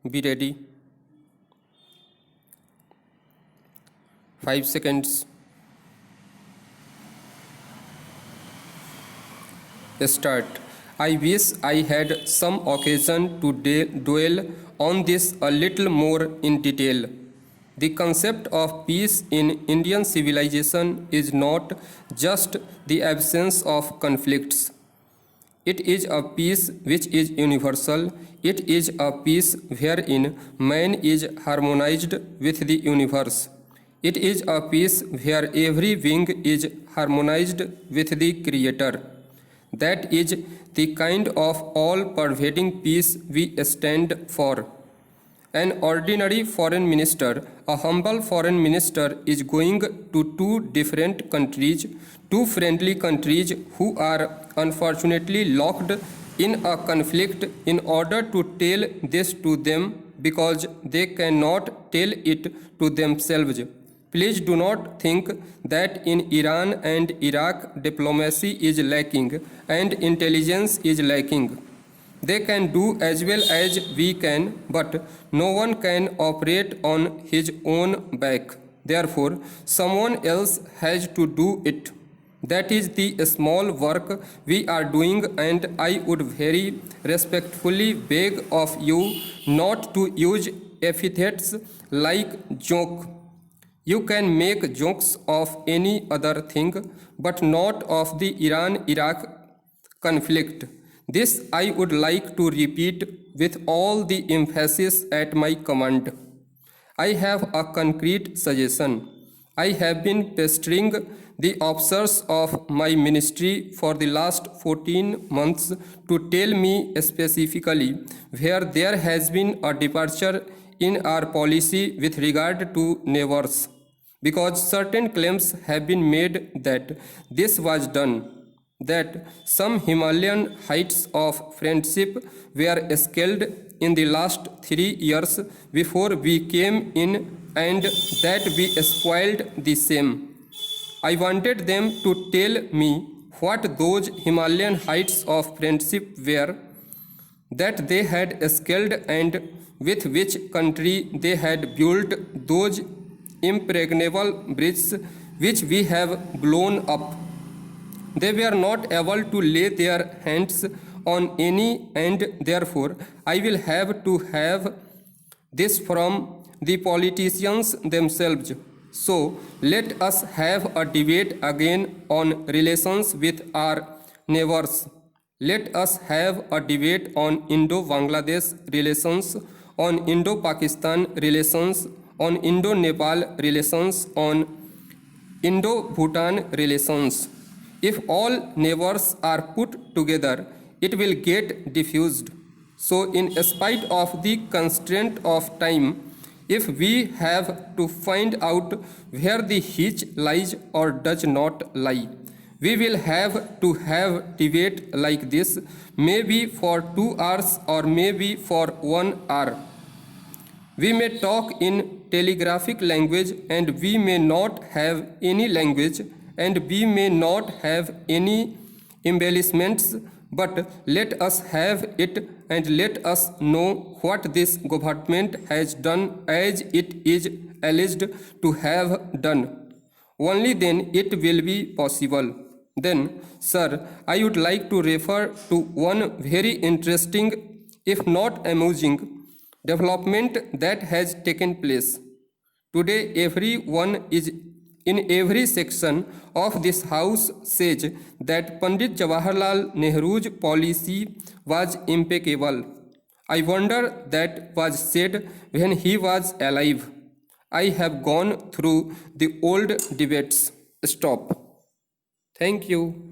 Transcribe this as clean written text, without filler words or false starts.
Be ready. 5 seconds. Start. I wish I had some occasion to dwell on this a little more in detail. The concept of peace in Indian civilization is not just the absence of conflicts. It is a peace which is universal. It is a peace wherein man is harmonized with the universe. It is a peace where every being is harmonized with the Creator. That is the kind of all-pervading peace we stand for. An ordinary foreign minister, a humble foreign minister, is going to two different countries, two friendly countries who are unfortunately locked in a conflict in order to tell this to them because they cannot tell it to themselves. Please do not think that in Iran and Iraq diplomacy is lacking and intelligence is lacking. They can do as well as we can, but no one can operate on his own back. Therefore, someone else has to do it. That is the small work we are doing, and I would very respectfully beg of you not to use epithets like joke. You can make jokes of any other thing, but not of the Iran-Iraq conflict. This I would like to repeat with all the emphasis at my command. I have a concrete suggestion. I have been pestering the officers of my ministry for the last 14 months to tell me specifically where there has been a departure in our policy with regard to neighbors, because certain claims have been made that this was done, that some Himalayan heights of friendship were scaled in the last 3 years before we came in, and that we spoiled the same. I wanted them to tell me what those Himalayan heights of friendship were, that they had scaled, and with which country they had built those impregnable bridges which we have blown up. They were not able to lay their hands on any, and therefore I will have to have this from the politicians themselves. So let us have a debate again on relations with our neighbors. Let us have a debate on Indo-Bangladesh relations, on Indo-Pakistan relations, on Indo-Nepal relations, on Indo-Bhutan relations. If all neighbors are put together, it will get diffused. So in spite of the constraint of time, if we have to find out where the hitch lies or does not lie, we will have to have debate like this, maybe for 2 hours or maybe for 1 hour. We may talk in telegraphic language, and we may not have any language, and we may not have any embellishments, but let us have it, and let us know what this government has done as it is alleged to have done. Only then it will be possible. Then, sir, I would like to refer to one very interesting, if not amusing, development that has taken place. Today, everyone is in every section of this house says that Pandit Jawaharlal Nehru's policy was impeccable. I wonder that was said when he was alive. I have gone through the old debates. Stop. Thank you.